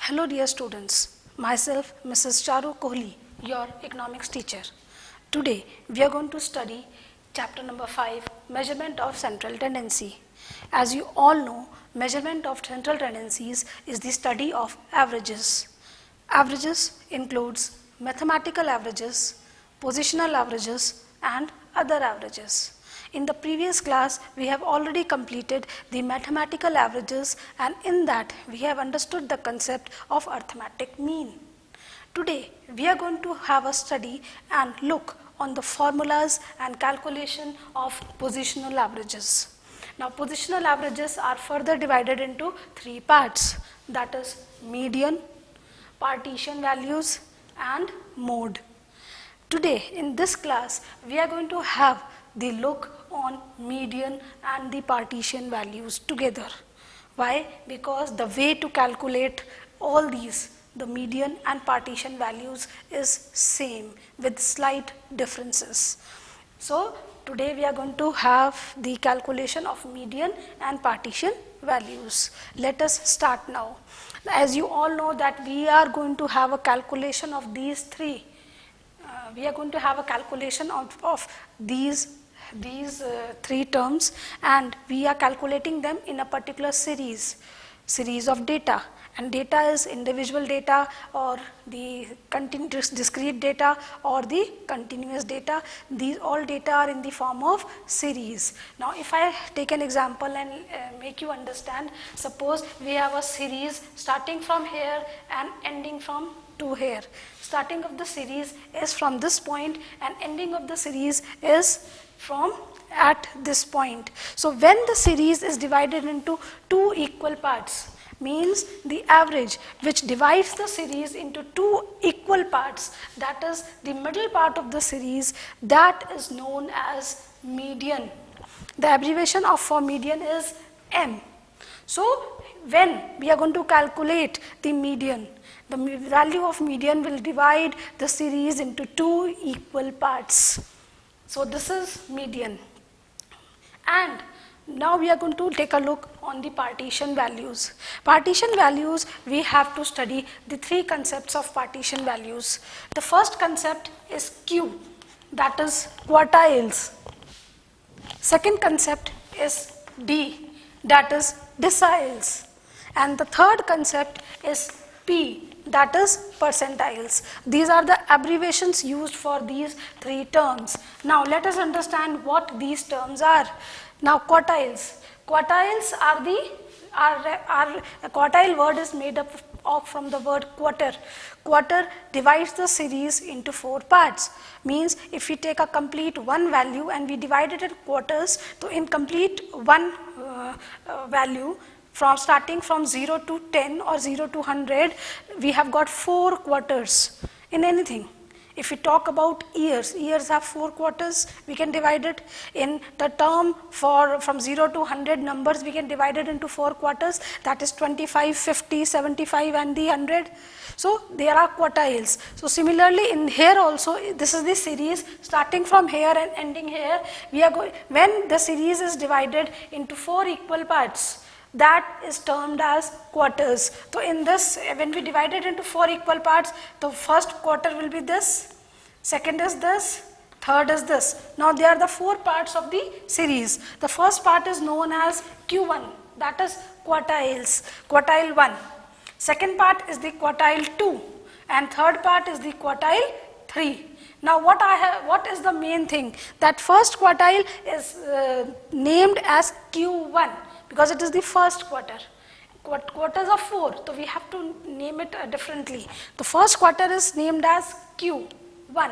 Hello dear students, myself Mrs. Charu Kohli, your economics teacher. Today we are going to study chapter number 5, measurement of central tendency. As you all know, measurement of central tendencies is the study of averages. Averages includes mathematical averages, positional averages and other averages. In the previous class, we have already completed the mathematical averages, and in that we have understood the concept of arithmetic mean. Today, we are going to have a study and look on the formulas and calculation of positional averages. Now, positional averages are further divided into three parts, that is median, partition values and mode. Today, in this class, we are going to have the look on median and the partition values together. Why? Because the way to calculate all these, the median and partition values, is same with slight differences. So today we are going to have the calculation of median and partition values. Let us start now. As you all know that we are going to have a calculation of these three. We are going to have a calculation of these three terms, and we are calculating them in a particular series of data, and data is individual data or the continuous discrete data or the continuous data. These all data are in the form of series. Now if I take an example and make you understand, suppose we have a series starting from here and ending from to here. Starting of the series is from this point and ending of the series is from at this point. So when the series is divided into two equal parts, means the average which divides the series into two equal parts, that is the middle part of the series, that is known as median. The abbreviation for median is M. So when we are going to calculate the median, the value of median will divide the series into two equal parts. So this is median. And now we are going to take a look on the partition values. Partition values, we have to study the three concepts of partition values. The first concept is Q, that is quartiles. Second concept is D, that is deciles. And the third concept is P, that is percentiles. These are the abbreviations used for these three terms. Now let us understand what these terms are. Now quartiles. Quartiles are a quartile word is made up of from the word quarter. Quarter divides the series into four parts. Means if we take a complete one value and we divide it in quarters, so in complete one value, from starting from 0 to 10 or 0 to 100, we have got 4 quarters in anything. If we talk about years, years have 4 quarters, we can divide it. In the term from 0 to 100 numbers, we can divide it into 4 quarters, that is 25, 50, 75 and the 100. So there are quartiles. So similarly in here also, this is the series starting from here and ending here. We are going, when the series is divided into 4 equal parts, that is termed as quarters. So in this, when we divide it into 4 equal parts, the first quarter will be this, second is this, third is this. Now they are the 4 parts of the series. The first part is known as Q1, that is quartiles, quartile 1. Second part is the quartile 2 and third part is the quartile 3. Now what is the main thing? That first quartile is named as Q1 because it is the first quarter. Quarters are 4, so we have to name it differently. The first quarter is named as Q1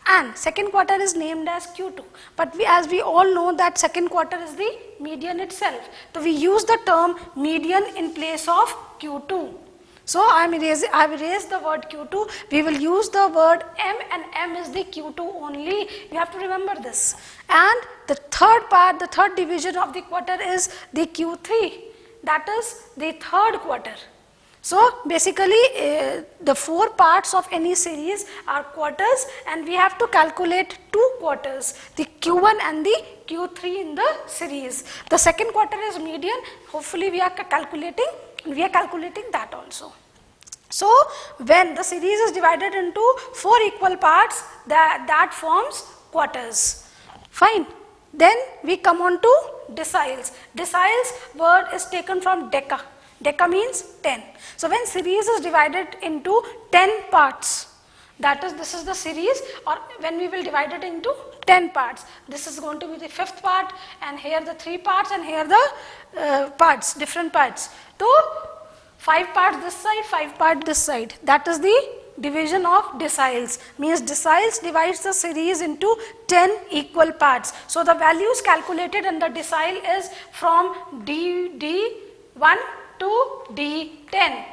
and second quarter is named as Q2. But as we all know that second quarter is the median itself. So we use the term median in place of Q2. So I have erased the word Q2. We will use the word M, and M is the Q2 only. You have to remember this. And the third part, the third division of the quarter is the Q3. That is the third quarter. So basically the 4 parts of any series are quarters, and we have to calculate 2 quarters, the Q1 and the Q3 in the series. The second quarter is median. Hopefully we are calculating that also. So when the series is divided into 4 equal parts, that forms quarters. Fine. Then we come on to deciles. Deciles word is taken from deca. Deca means 10. So when series is divided into 10 parts, that is, this is the series, or when we will divide it into 10 parts, this is going to be the 5th part, and here the 3 parts, and here the parts, different parts. So 5 parts this side, 5 parts this side. That is the division of deciles. Means deciles divides the series into 10 equal parts. So the values calculated in the decile is from D1 to D10.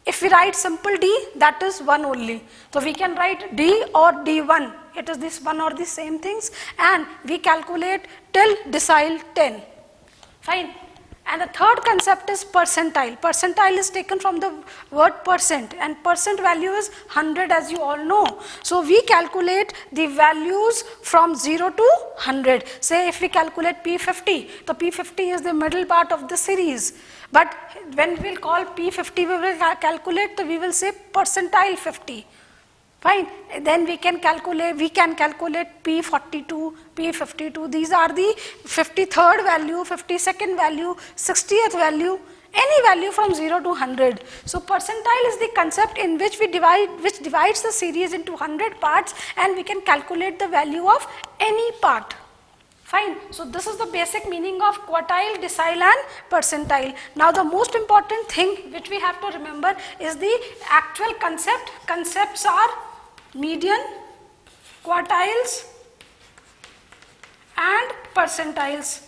If we write simple D, that is 1 only. So we can write D or D1. It is this one or the same things, and we calculate till decile 10. Fine. And the third concept is percentile. Percentile is taken from the word percent, and percent value is 100, as you all know. So we calculate the values from 0 to 100. Say if we calculate P50, the P50 is the middle part of the series. But when we will call P50, we will calculate, we will say percentile 50. Fine. Then we can calculate P42, P52. These are the 53rd value, 52nd value, 60th value, any value from 0 to 100. So percentile is the concept in which which divides the series into 100 parts, and we can calculate the value of any part. Fine. So this is the basic meaning of quartile, decile and percentile. Now the most important thing which we have to remember is the actual concept. Concepts are median, quartiles and percentiles.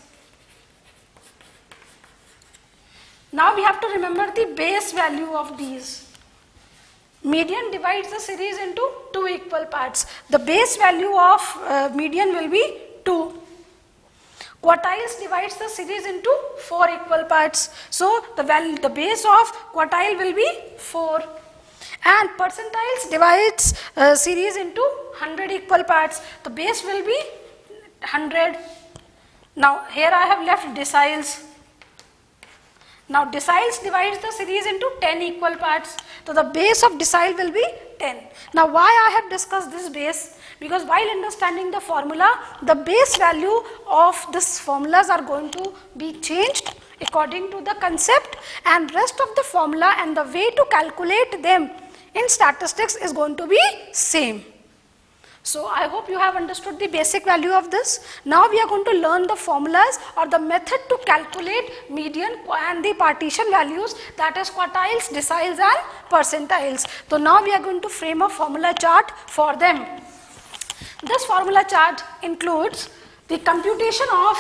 Now we have to remember the base value of these. Median divides the series into 2 equal parts. The base value of median will be 2. Quartiles divides the series into 4 equal parts. So the base of quartile will be 4. And percentiles divides series into 100 equal parts. The base will be 100. Now here I have left deciles. Now deciles divides the series into 10 equal parts. So the base of decile will be 10. Now why I have discussed this base? Because while understanding the formula, the base value of these formulas are going to be changed according to the concept, and rest of the formula and the way to calculate them in statistics is going to be same. So I hope you have understood the basic value of this. Now we are going to learn the formulas or the method to calculate median and the partition values, that is quartiles, deciles and percentiles. So now we are going to frame a formula chart for them. This formula chart includes the computation of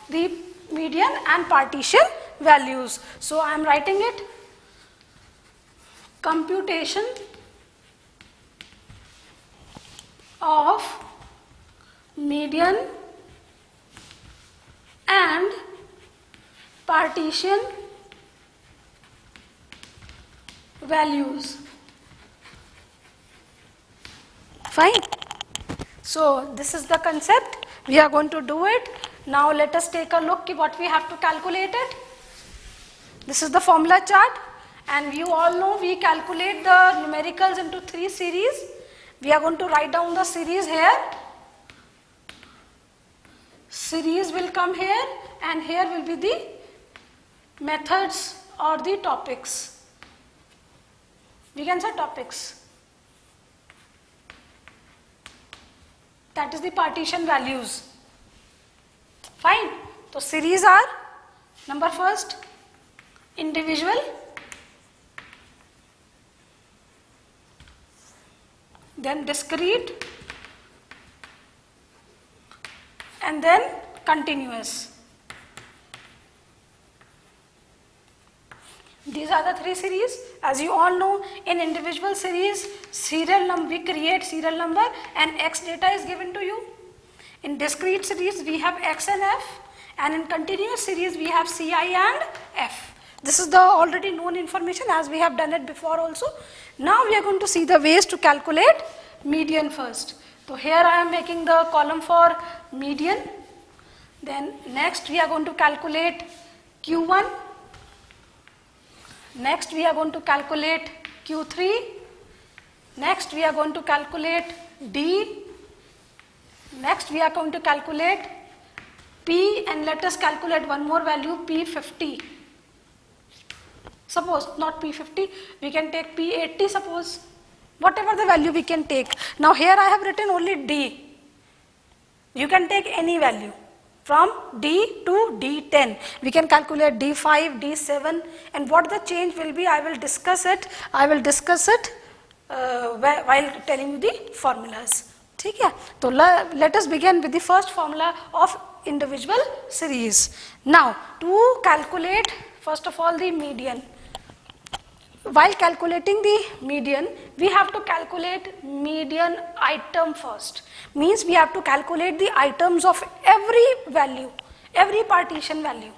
the median and partition values. So I am writing it. Computation of median and partition values. Fine. So this is the concept. We are going to do it. Now let us take a look at what we have to calculate it. This is the formula chart. And you all know we calculate the numericals into 3 series. We are going to write down the series here. Series will come here, and here will be the methods or the topics. We can say topics. That is the partition values. Fine. So series are, number first, individual. Then discrete, and then continuous. These are the 3 series. As you all know, in individual series, we create serial number and X data is given to you. In discrete series, we have X and F, and in continuous series, we have Ci and F. This is the already known information, as we have done it before also. Now we are going to see the ways to calculate median first. So here I am making the column for median. Then next we are going to calculate Q1. Next we are going to calculate Q3. Next we are going to calculate D. Next we are going to calculate P, and let us calculate one more value, P50. Suppose not P50, we can take P80 suppose. Whatever the value we can take. Now here I have written only D. You can take any value from D to D10. We can calculate D5, D7, and what the change will be I will discuss it. While telling you the formulas. ठीक है? तो let us begin with the first formula of individual series. Now to calculate first of all the median. While calculating the median, we have to calculate median item first. Means we have to calculate the items of every value, every partition value.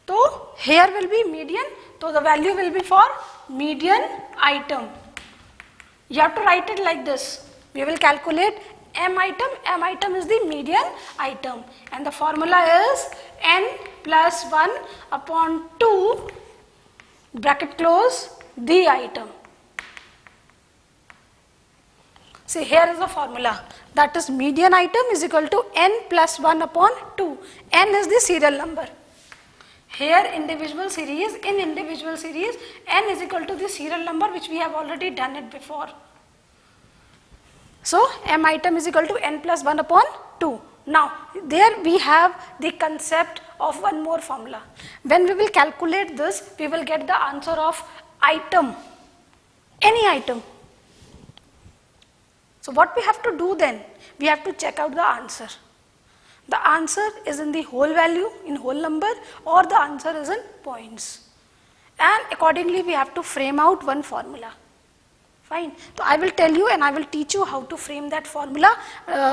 So here will be median, so the value will be for median item. You have to write it like this. We will calculate M item is the median item, and the formula is n plus 1 upon 2 bracket close the item. See, here is the formula, that is median item is equal to n plus 1 upon 2. N is the serial number. Here individual series, in individual series n is equal to the serial number which we have already done it before. So M item is equal to n plus 1 upon 2. Now there we have the concept of one more formula. When we will calculate this, we will get the answer of item, any item. So what we have to do then? We have to check out the answer. The answer is in the whole value, in whole number, or the answer is in points. And accordingly we have to frame out one formula. Fine. So I will tell you and I will teach you how to frame that formula.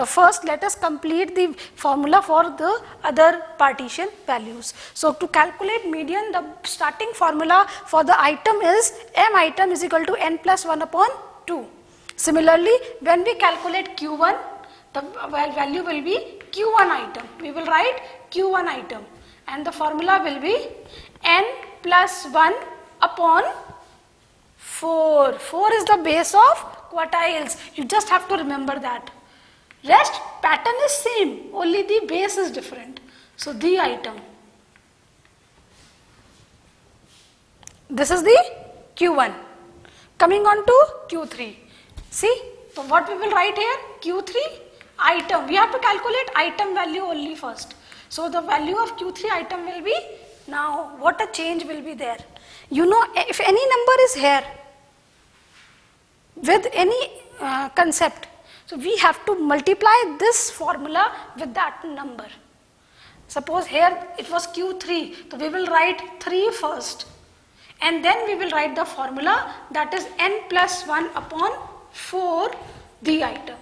First let us complete the formula for the other partition values. So to calculate median, the starting formula for the item is M item is equal to n plus 1 upon 2. Similarly, when we calculate Q1, the value will be Q1 item. We will write Q1 item, and the formula will be n plus 1 upon 4. 4 is the base of quartiles. You just have to remember that. Rest pattern is same, only the base is different. So the item. This is the Q1. Coming on to Q3. See, so what we will write here? Q3 item. We have to calculate item value only first. So the value of Q3 item will be, now what a change will be there. You know, if any number is here with any concept, so we have to multiply this formula with that number. Suppose here it was Q3, so we will write 3 first, and then we will write the formula, that is n plus 1 upon 4 the item.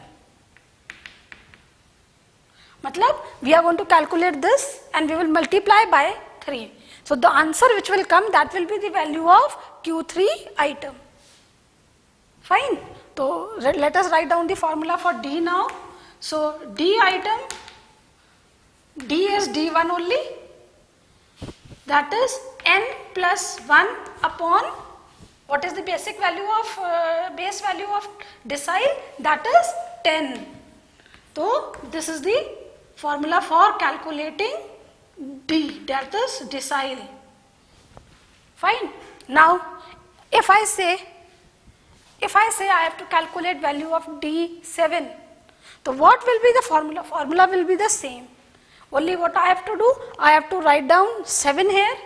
Matlab, we are going to calculate this and we will multiply by 3. So the answer which will come, that will be the value of Q3 item. Fine. So let us write down the formula for D now. So D item, D is D1 only, that is n plus 1 upon, what is the basic value of, base value of decile? That is 10. So this is the formula for calculating D, that is decile. Fine. Now if I say I have to calculate value of D7, so what will be the formula? Formula will be the same. Only what I have to do, I have to write down 7 here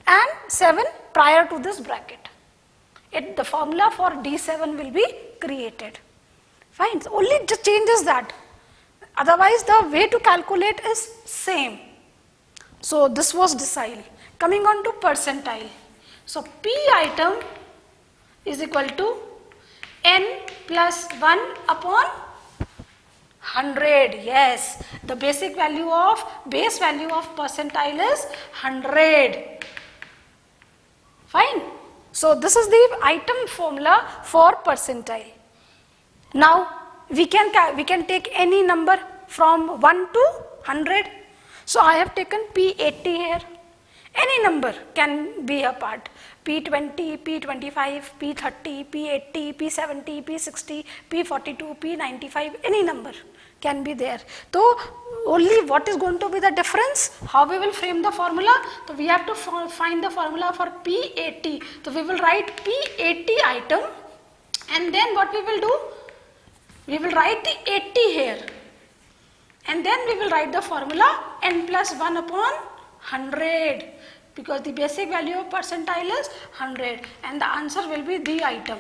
and 7 prior to this bracket. The formula for D7 will be created. Fine. So only just changes that. Otherwise the way to calculate is same. So this was decile. Coming on to percentile. So P item is equal to n plus 1 upon 100. Yes, the base value of percentile is 100. Fine. So this is the item formula for percentile. Now we can take any number from 1 to 100. So I have taken P80 here. Any number can be a part. P20, P25, P30, P80, P70, P60, P42, P95, any number can be there. So only what is going to be the difference? How we will frame the formula? So we have to find the formula for P80. So we will write P80 item, and then what we will do? We will write the 80 here, and then we will write the formula n plus 1 upon 100, because the basic value of percentile is 100, and the answer will be the item.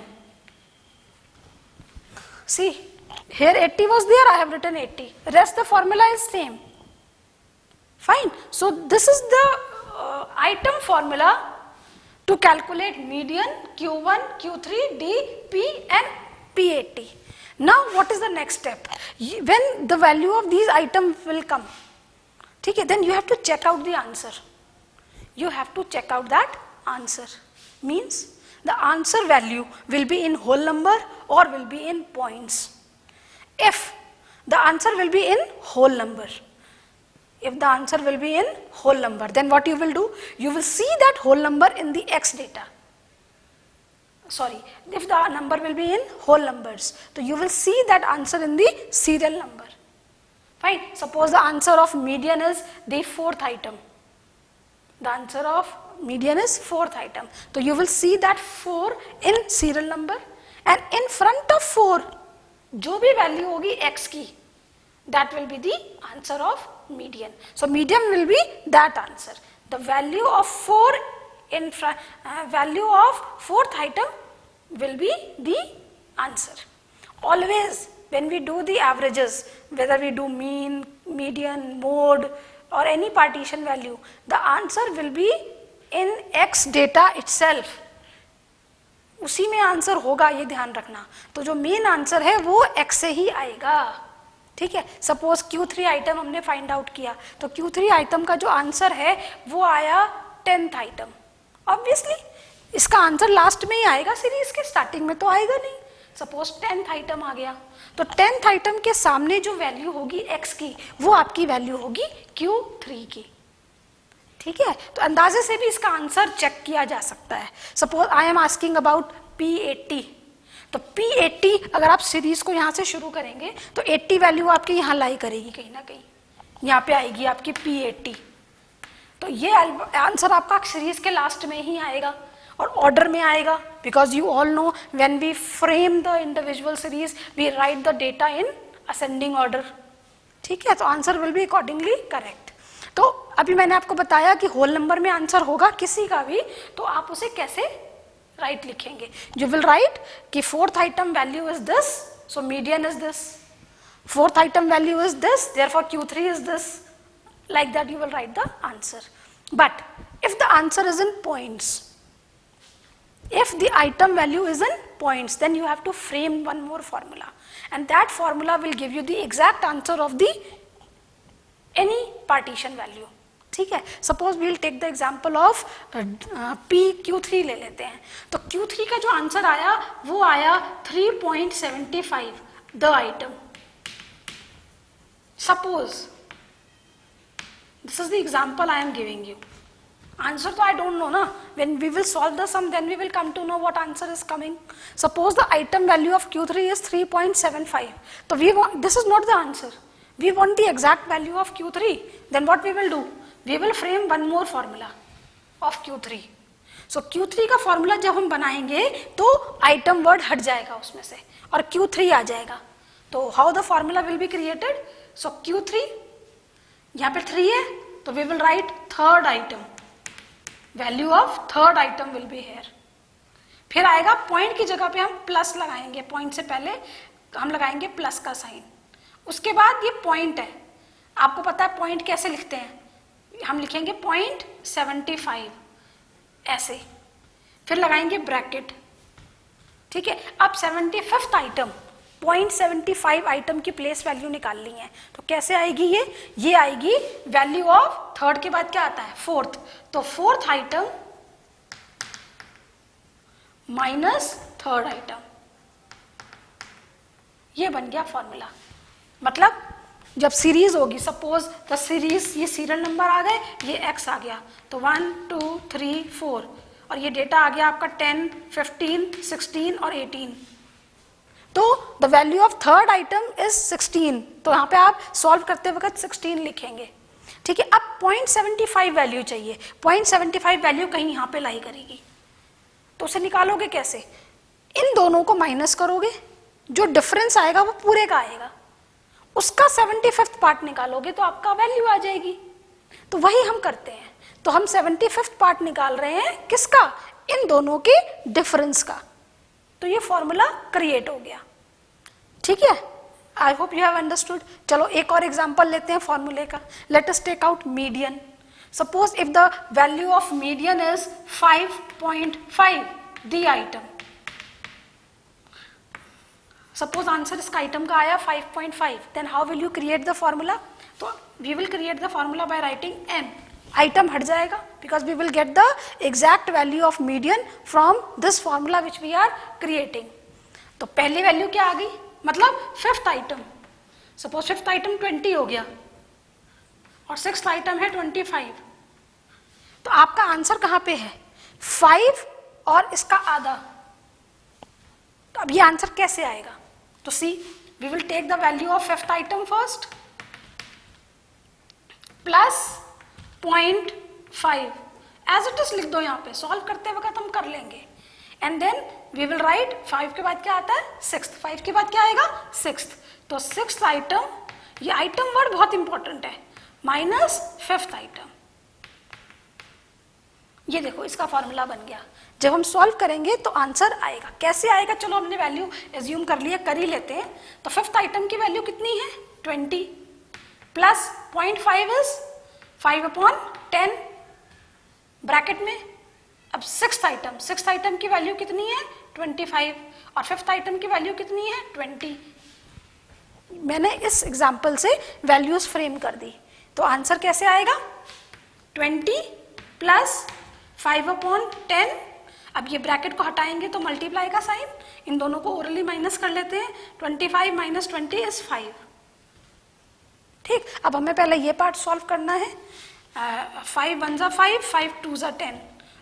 See, here 80 was there, I have written 80. Rest the formula is same. Fine. So this is the item formula to calculate median, Q1, Q3, D, P and P80. Now what is the next step? When the value of these items will come, okay, then you have to check out the answer. You have to check out that answer. Means the answer value will be in whole number or will be in points. If the answer will be in whole number, if the answer will be in whole number, then what you will do? You will see that whole number in the X data. Sorry, if the number will be in whole numbers, so you will see that answer in the serial number. Fine. Suppose the answer of median is the fourth item. The answer of median is fourth item. So you will see that 4 in serial number, and in front of 4, जो भी value होगी X की, that will be the answer of median. So median will be that answer. The value of 4 in value of fourth item will be the answer. Always when we do the averages, whether we do mean, median, mode or any partition value, the answer will be in X data itself. उसी में answer होगा, ये ध्यान रखना. तो जो main answer है वो X से ही आएगा. ठीक है. सपोज Q3 आइटम हमने फाइंड आउट किया, तो Q3 आइटम का जो आंसर है वो आया 10th आइटम. ऑब्वियसली इसका आंसर लास्ट में ही आएगा, सीरीज के स्टार्टिंग में तो आएगा नहीं. सपोज 10th आइटम आ गया, तो 10th आइटम के सामने जो वैल्यू होगी X की, वो आपकी वैल्यू होगी Q3 की. ठीक है. तो अंदाजे से भी इसका आंसर चेक किया जा सकता है. Suppose I am asking about P80, तो P80 अगर आप सीरीज को यहाँ से शुरू करेंगे तो 80 वैल्यू आपके यहाँ लाई करेगी, कहीं ना कहीं यहाँ पे आएगी आपकी P80. तो ये आंसर आपका सीरीज के लास्ट में ही आएगा और ऑर्डर में आएगा, because you all know when we frame the individual series we write the data in ascending order. ठीक है. तो answer will be accordingly correct. तो अभी मैंने आपको बताया कि होल नंबर में आंसर होगा किसी का भी, तो आप उसे कैसे राइट लिखेंगे. यू विल राइट कि fourth item value is this, so median is this. Fourth item value is this, therefore Q3 is this. Like that you will write the answer. But if the answer is in points, if the item value is in points, then you have to frame one more formula, and that formula will give you the exact answer of the any partition value. ठीक है. Suppose we will take the example of Q3 ले लेते हैं. तो Q3 का जो answer आया वो आया 3.75 the item. Suppose this is the example I am giving you. Answer तो I don't know ना. When we will solve the sum, then we will come to know what answer is coming. Suppose the item value of Q3 is 3.75. So we want, this is not the answer. We want the exact value of Q3. Then what we will do? We will frame one more formula of Q3. So Q3 का formula जब हम बनाएंगे तो item word हट जाएगा उसमें से और Q3 आ जाएगा. तो how the formula will be created? So Q3, यहाँ पे 3 है, तो we will write third item. Value of third item will be here. फिर आएगा पॉइंट की जगह पे हम प्लस लगाएंगे. पॉइंट से पहले हम लगाएंगे प्लस का साइन. उसके बाद ये पॉइंट है. आपको पता है पॉइंट कैसे लिखते हैं? हम लिखेंगे 0.75 ऐसे, फिर लगाएंगे ब्रैकेट. ठीक है. अब 75th आइटम 0.75 आइटम की प्लेस वैल्यू निकालनी है. तो कैसे आएगी ये आएगी वैल्यू ऑफ थर्ड के बाद क्या आता है? फोर्थ. तो fourth item minus third item, ये बन गया फॉर्मूला. मतलब जब सीरीज होगी, सपोज द सीरीज, ये सीरियल नंबर आ गए, ये x आ गया, तो 1 2 3 4 और ये डेटा आ गया आपका 10 15 16 और 18, तो the value of third item is 16, तो यहाँ पे आप सॉल्व करते वक्त 16 लिखेंगे, ठीक है। अब 0.75 वैल्यू चाहिए, 0.75 वैल्यू कहीं यहाँ पे लाई करेगी, तो उसे निकालोगे कैसे? इन दोनों को माइनस करोगे, जो डिफरेंस आएगा वो पूरे का आएगा, उसका 75th पार्ट निकालोगे तो आपका वैल्यू आ जाएगी। तो वही हम करते हैं, तो हम 75th पार्ट निकाल रहे हैं किसका? इन दोनों के डिफरेंस का, तो ये फॉर्मूला क्रिएट हो गया, ठीक है। I hope you have understood. चलो एक और एग्जांपल लेते हैं फॉर्मूले का। Let us take out median. Suppose if the value of median is 5.5 the item, suppose answer इसका आइटम का आया 5.5, then how will you create the formula? तो we will create the formula by writing n, item हट जाएगा because we will get the exact value of median from this formula which we are creating. तो पहली value क्या आ गई, मतलब fifth item, suppose fifth item 20 हो गया और सिक्स्थ आइटम है 25, तो आपका आंसर कहां पे है? 5 और इसका आधा। तो अब ये आंसर कैसे आएगा? तो see, we will take the value of fifth item first plus 0.5 as it is लिख दो, यहाँ पे सॉल्व करते वक्त हम कर लेंगे, and then we will write 5 के बाद क्या आता है? सिक्स्थ। 5 के बाद क्या आएगा? सिक्स्थ। तो सिक्स्थ आइटम, ये आइटम वर्ड बहुत इंपॉर्टेंट है, माइनस फिफ्थ आइटम। ये देखो इसका फॉर्मूला बन गया। जब हम सॉल्व करेंगे तो आंसर आएगा। कैसे आएगा? चलो हमने वैल्यू एज्यूम कर लिया, कर ही लेते हैं। तो फिफ्थ आइटम की वैल्यू कितनी है? 20 प्लस 0.5 इज 5/10 ब्रैकेट में। अब सिक्स्थ आइटम की वैल्यू कितनी है? 25 और फिफ्थ आइटम की वैल्यू कितनी है? 20। मैंने इस एग्जाम्पल से वैल्यूज फ्रेम कर दी। तो आंसर कैसे आएगा? 20 प्लस 5/10। अब ये ब्रैकेट को हटाएंगे तो मल्टीप्लाई का साइन, इन दोनों को ओरली माइनस कर लेते हैं। 25 माइनस 20 इज 5। ठीक, अब हमें पहले ये पार्ट सॉल्व करना है। 5 1 जा 5, 5 2 जा 10,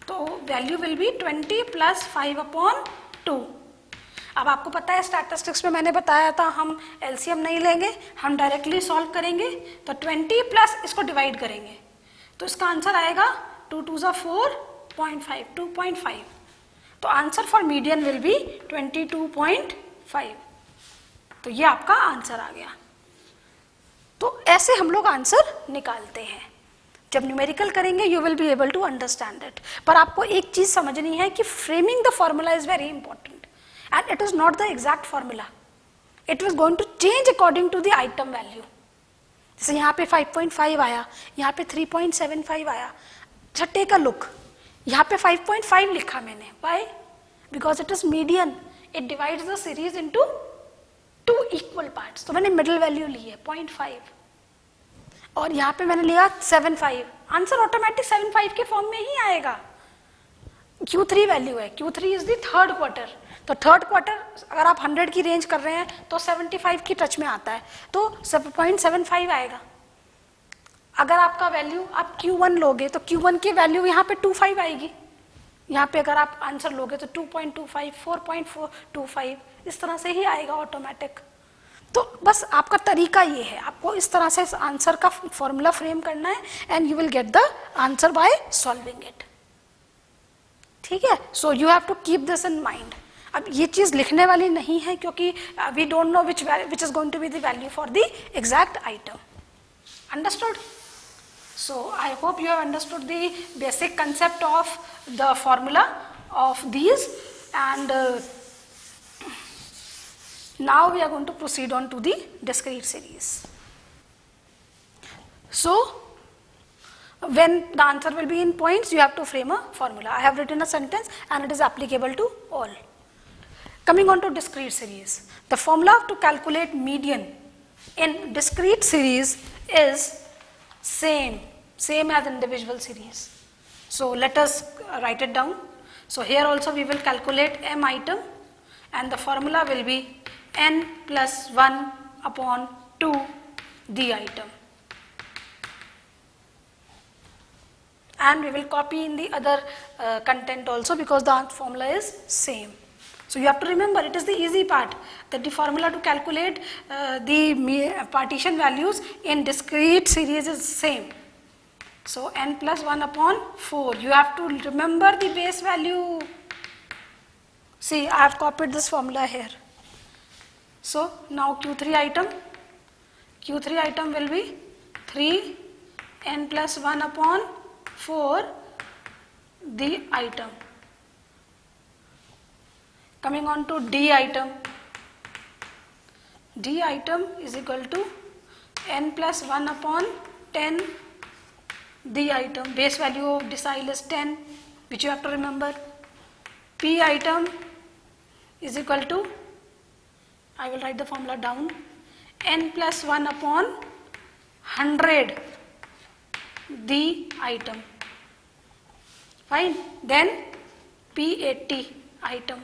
तो वैल्यू विल बी 20 प्लस 5/2। अब आपको पता है स्टैटिस्टिक्स में मैंने बताया था हम एलसीएम नहीं लेंगे, हम डायरेक्टली सॉल्व करेंगे। तो 20 प्लस इसको डिवाइड करेंगे तो इसका आंसर आएगा 2 2 जा 4.5, 2.5। तो answer for median will be 22.5। तो ये आपका आंसर आ गया। तो ऐसे हम लोग आंसर निकालते हैं। जब न्यूमेरिकल करेंगे you will be able to understand it. पर आपको एक चीज समझनी है कि framing the formula is very important and it is not the exact formula, it was going to change according to the item value. जैसे यहाँ पे 5.5 आया, यहाँ पे 3.75 आया। अच्छा टेक अ लुक, यहाँ पे 5.5 लिखा मैंने, why? Because it is median, it divides the series into 2 equal parts. तो मैंने मिडिल वैल्यू ली है 0.5 और यहाँ पे मैंने लिया 7.5। आंसर ऑटोमेटिक 7.5 के फॉर्म में ही आएगा। Q3 वैल्यू है, Q3 is the third quarter. तो थर्ड क्वार्टर अगर आप 100 की रेंज कर रहे हैं तो 75 की टच में आता है, तो 0.75 आएगा। अगर आपका वैल्यू आप Q1 लोगे तो Q1 की वैल्यू यहाँ पे 2.5 आएगी। यहाँ पे अगर आप आंसर लोगे तो 2.25, 4.425 इस तरह से ही आएगा ऑटोमेटिक। तो बस आपका तरीका ये है, आपको इस तरह से इस आंसर का फॉर्मूला फ्रेम करना है and you will get the answer by solving it. ठीक है, so you have to keep this in mind. अब ये चीज लिखने वाली नहीं है क्योंकि we don't know which is going to be the value for the exact item. Understood? So I hope you have understood the basic concept of the formula of these, and now we are going to proceed on to the discrete series. So when the answer will be in points, you have to frame a formula. I have written a sentence and it is applicable to all. Coming on to discrete series, the formula to calculate median in discrete series is same as individual series. So let us write it down. So here also we will calculate m item and the formula will be n plus 1/2 the item. And we will copy in the other content also, because the formula is same. So you have to remember, it is the easy part, that the formula to calculate the partition values in discrete series is same. So n plus 1 upon 4, you have to remember the base value. See, I have copied this formula here. So now Q3 item will be 3 n plus 1 upon 4 the item. Coming on to D item is equal to n plus 1 upon 10 the item. Base value of decile is 10, which you have to remember. P item is equal to, I will write the formula down, n plus 1 upon 100 the item. Fine. Then P80 item.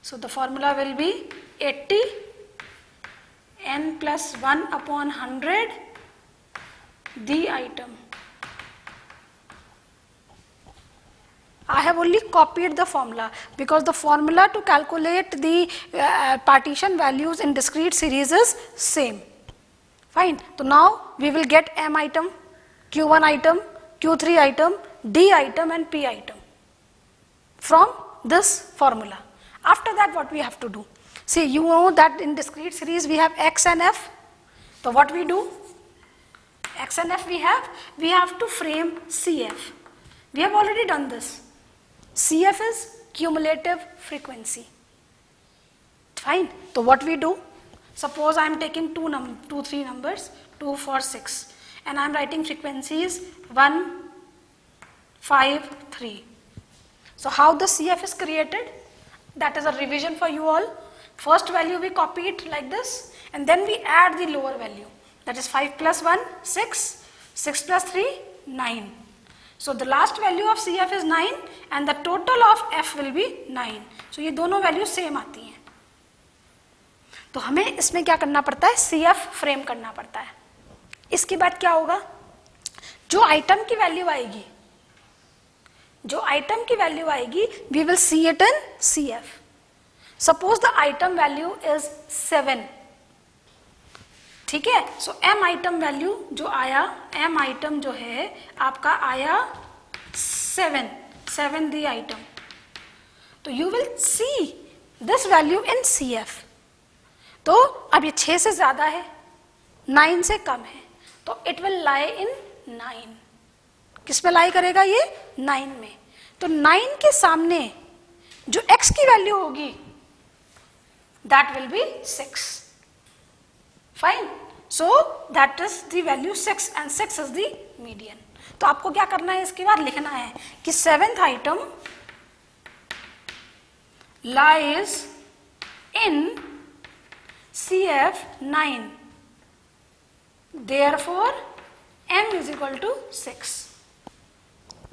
So the formula will be 80 n plus 1 upon 100 the item. I have only copied the formula, because the formula to calculate the partition values in discrete series is same. Fine. So now we will get M item, Q1 item, Q3 item, D item and P item from this formula. After that, what we have to do? See, you know that in discrete series we have X and F. So what we do? X and F we have to frame CF. We have already done this. CF is cumulative frequency. Fine. So what we do? Suppose I am taking three numbers, 2, 4, 6, and I am writing frequencies 1, 5, 3. So how the CF is created? That is a revision for you all. First value we copy it like this, and then we add the lower value. That is 5 plus 1, 6, 6 plus 3, 9. So the last value of CF is 9 and the total of F will be 9. So ये दोनों value same आती हैं. तो हमें इसमें क्या करना पड़ता है? CF फ्रेम करना पड़ता है. इसके बाद क्या होगा? जो आइटम की वैल्यू आएगी, we will see it in CF. Suppose the item value is 7. ठीक है. सो M आइटम वैल्यू जो आया, M आइटम जो है आपका आया 7 दी आइटम. तो you will see this value in CF. तो अब ये 6 से ज्यादा है, 9 से कम है, तो इट विल लाई इन 9. किस में लाई करेगा ये? 9 में. तो 9 के सामने जो x की वैल्यू होगी that will be 6. Fine. So that is the value 6 and 6 is the median. तो आपको क्या करना है? इसके बाद लिखना है कि 7th item lies in CF 9. Therefore M is equal to 6.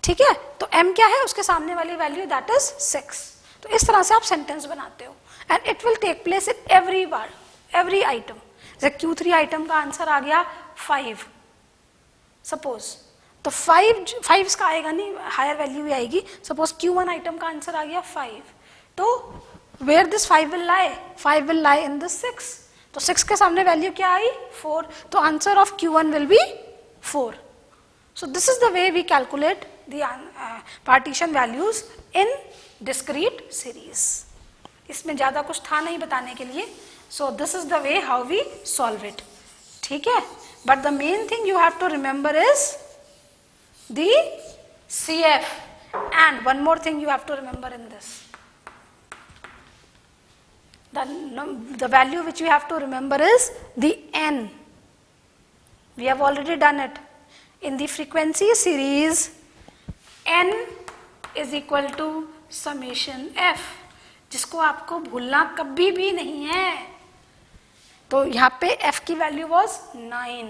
ठीक है. तो M क्या है? उसके सामने वाली वैल्यू दैट इज 6. तो इस तरह से आप सेंटेंस बनाते हो and it will take place in every item. जैसे Q3 आइटम का आंसर आ गया 5 सपोज, तो 5 का आएगा नहीं, हायर वैल्यू भी आएगी. सपोज Q1 आइटम का आंसर आ गया 5, तो where this 5 will lie? 5 will lie in this 6. तो 6 के सामने वैल्यू क्या आई? 4. तो answer of Q1 will be 4. So this is the way we calculate the partition values in discrete series. इसमें ज़्यादा कुछ था नहीं बताने के लिए. So this is the way how we solve it. ठीक है. But the main thing you have to remember is the CF. And one more thing you have to remember in this. The value which we have to remember is the N. We have already done it. In the frequency series, N is equal to summation F, जिसको आपको भूलना कभी भी नहीं है. तो यहाँ पे F की वैल्यू was 9.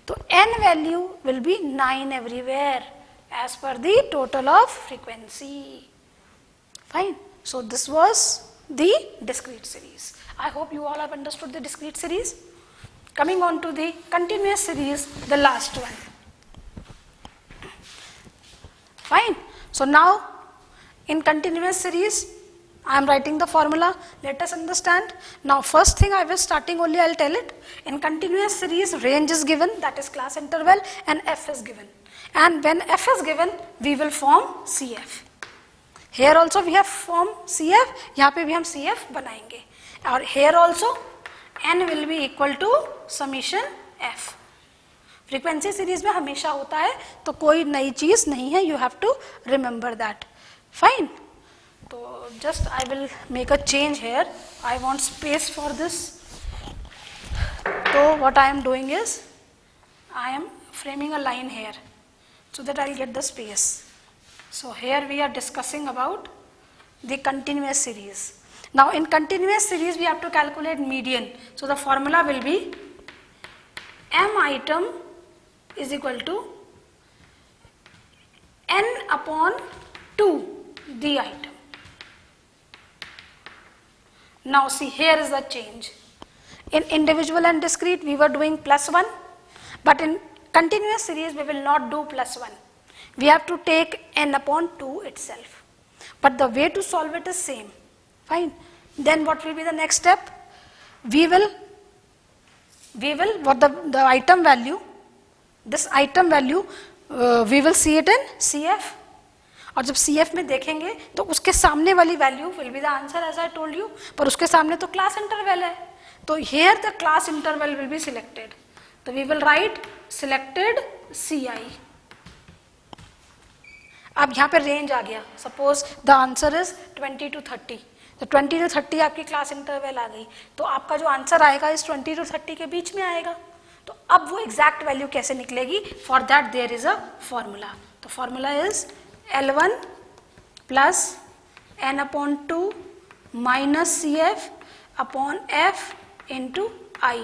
तो N value will be 9 everywhere as per the total of frequency. Fine. So this was the discrete series. I hope you all have understood the discrete series. Coming on to the continuous series, the last one. Fine. So now in continuous series, I am writing the formula. Let us understand. Now first thing I will starting only I will tell it. In continuous series, range is given, that is class interval, and f is given. And when f is given, we will form CF. Here also we have form CF, यहाँ पे भी हम CF बनाएंगे. और here also n will be equal to summation f. Frequency series में हमेशा होता है, तो कोई नई चीज नहीं है. You have to remember that. Fine. तो just I will make a change here. I want space for this. तो what I am doing is I am framing a line here so that I'll get the space. So here we are discussing about the continuous series. Now in continuous series we have to calculate median. So the formula will be m item is equal to n upon 2 the item. Now see, here is the change. In individual and discrete we were doing +1, but in continuous series we will not do +1. We have to take n upon 2 itself. But the way to solve it is same. Fine. Then what will be the next step? We will what the item value, this item value we will see it in CF. और जब CF में देखेंगे तो उसके सामने वाली value will be the answer as I told you. पर उसके सामने तो क्लास इंटरवल है. तो here the class interval will be selected. So we will write selected CI. अब यहाँ पे रेंज आ गया. Suppose the answer is 20 to 30. तो 20 to 30 आपकी क्लास इंटरवल आ गई. तो आपका जो आंसर आएगा इस 20 to 30 के बीच में आएगा. तो अब वो एग्जैक्ट वैल्यू कैसे निकलेगी? For that there is a formula. तो formula is L1 plus n upon 2 minus CF upon F into I.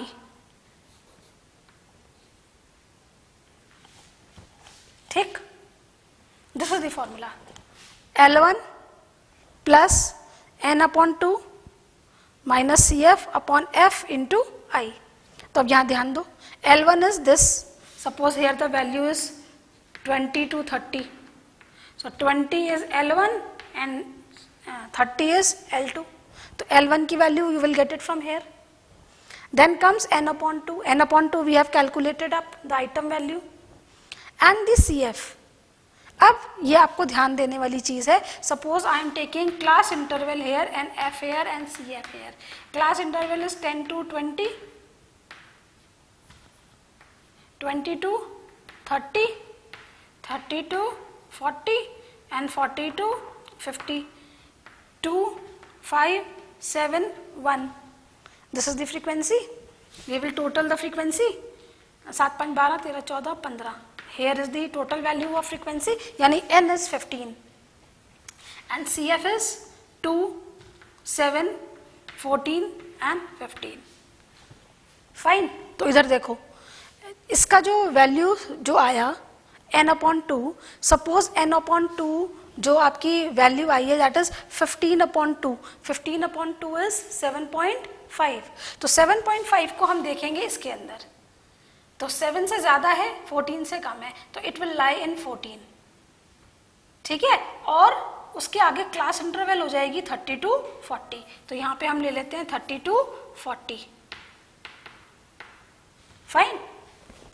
ठीक. This is the formula. L1 plus n upon 2 minus CF upon F into I. तो अब यहाँ ध्यान दो. L1 is this. Suppose here the value is 20 to 30. So 20 is L1 and 30 is L2. So L1 की value you will get it from here. Then comes n upon 2. n upon 2 we have calculated up the item value and the CF. अब ये आपको ध्यान देने वाली चीज है. Suppose I am taking class interval here and F here and CF here. Class interval is 10 to 20, 20 to 30, 30 to 40 and 40 to 50. 2, 5, 7, 1. This is the frequency. We will total the frequency. 7, 5, 12, 13, 14, 15. Here is the total value of frequency. Yani n is 15. And CF is 2, 7, 14 and 15. Fine. तो इधर देखो. इसका जो value जो आया n upon 2, suppose n upon 2 जो आपकी value आई है that is 15 upon 2. 15 upon 2 is 7.5. तो 7.5 को हम देखेंगे इसके अंदर. तो 7 से ज्यादा है, 14 से कम है, तो it will lie in 14. ठीक है. और उसके आगे क्लास इंटरवल हो जाएगी 30 to 40. तो यहाँ पे हम ले लेते हैं 30 to 40. फाइन.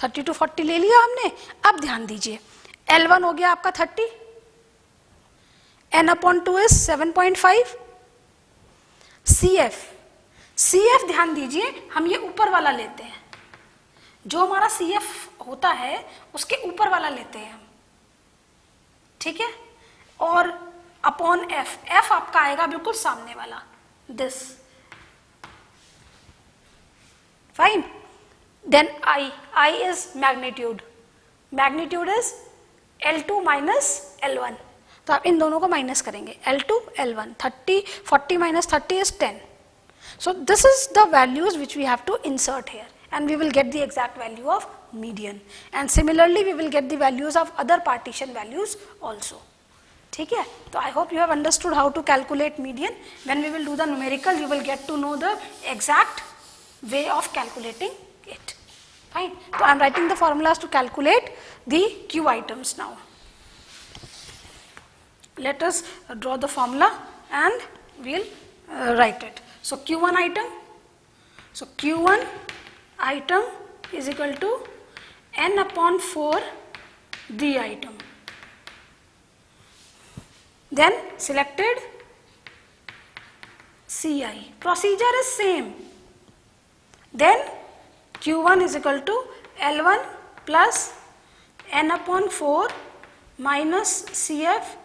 30 to 40 ले लिया हमने. अब ध्यान दीजिए, L1 हो गया आपका 30, n upon 2 is 7.5. CF ध्यान दीजिए, हम ये ऊपर वाला लेते हैं. जो हमारा CF होता है उसके ऊपर वाला लेते हैं हम. ठीक है. और अपॉन F आपका आएगा बिल्कुल सामने वाला, this. Fine. Then I is magnitude. Magnitude is L2 minus L1. तो आप इन दोनों को माइनस करेंगे. L2, L1. 40 minus 30 is 10. So this is the values which we have to insert here, and we will get the exact value of median. And similarly we will get the values of other partition values also. ठीक है. तो I hope you have understood how to calculate median. When we will do the numerical, you will get to know the exact way of calculating it. Fine. So I am writing the formulas to calculate the Q items now. Let us draw the formula and we'll write it. So Q1 item. So Q1 item is equal to n upon 4 D item. Then selected CI. Procedure is same. Then Q1 is equal to L1 plus n upon 4 minus CF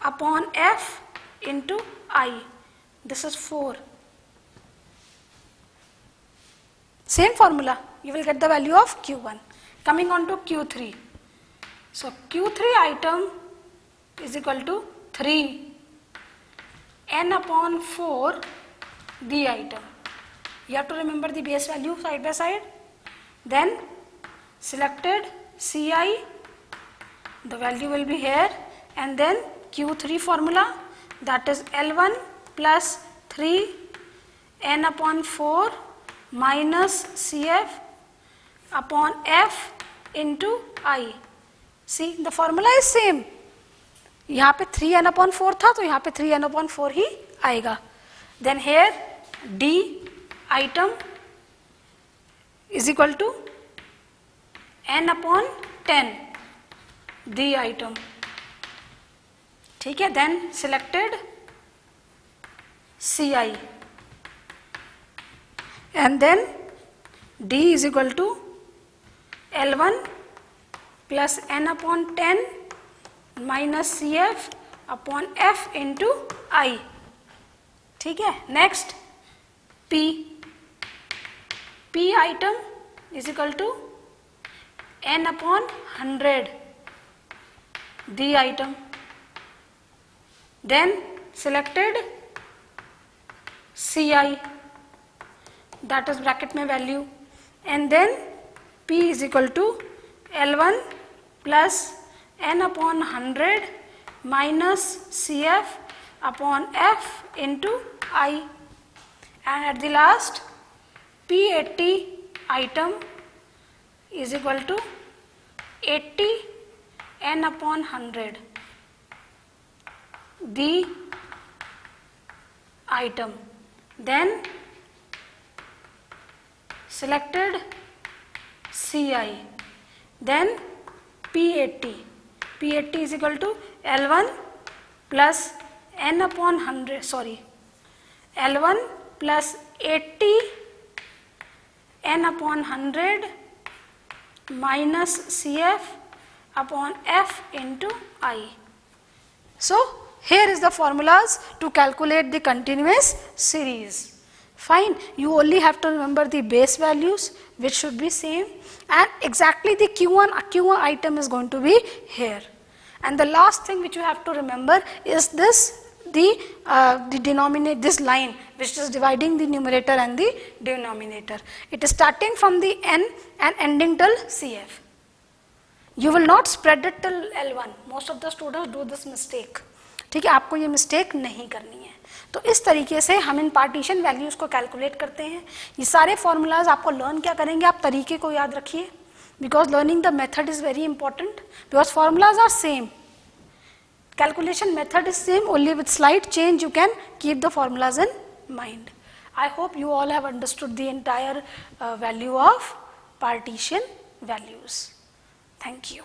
upon F into I. This is 4. Same formula. You will get the value of Q1. Coming on to Q3. So Q3 item is equal to 3 n upon 4 D item. You have to remember the base value side by side. Then selected CI, the value will be here, and then Q3 formula, that is L1 plus 3 n upon 4 minus CF upon F into I. See, the formula is same. यहाँ पे 3n upon 4 था तो यहाँ पे 3n upon 4 ही आएगा. Then here D item is equal to n upon 10 D item. ठीक है. Then selected CI and then D is equal to L1 plus n upon 10 minus CF upon F into I. ठीक है. Next P item is equal to n upon 100 D item. Then selected CI, that is bracket में value, and then P is equal to L1 plus n upon 100 minus CF upon F into I, and at the last P80 item is equal to 80 n upon 100 D item. Then selected CI, then P80 is equal to L1 plus n upon 100, L1 plus 80 n upon 100 minus CF upon F into I. So here is the formulas to calculate the continuous series. Fine. You only have to remember the base values, which should be same, and exactly the Q1 item is going to be here. And the last thing which you have to remember is this, the denominator, this line which is dividing the numerator and the denominator. It is starting from the n and ending till CF. You will not spread it till L1. Most of the students do this mistake. ठीक है. आपको ये mistake नहीं करनी है. तो इस तरीके से हम इन पार्टीशन वैल्यूज को कैलकुलेट करते हैं. ये सारे फॉर्मूलाज आपको लर्न क्या करेंगे, आप तरीके को याद रखिए, because learning the method is very important, because formulas are same, calculation method is same, only with slight change you can keep the formulas in mind. I hope you all have understood the entire value of partition values. Thank you.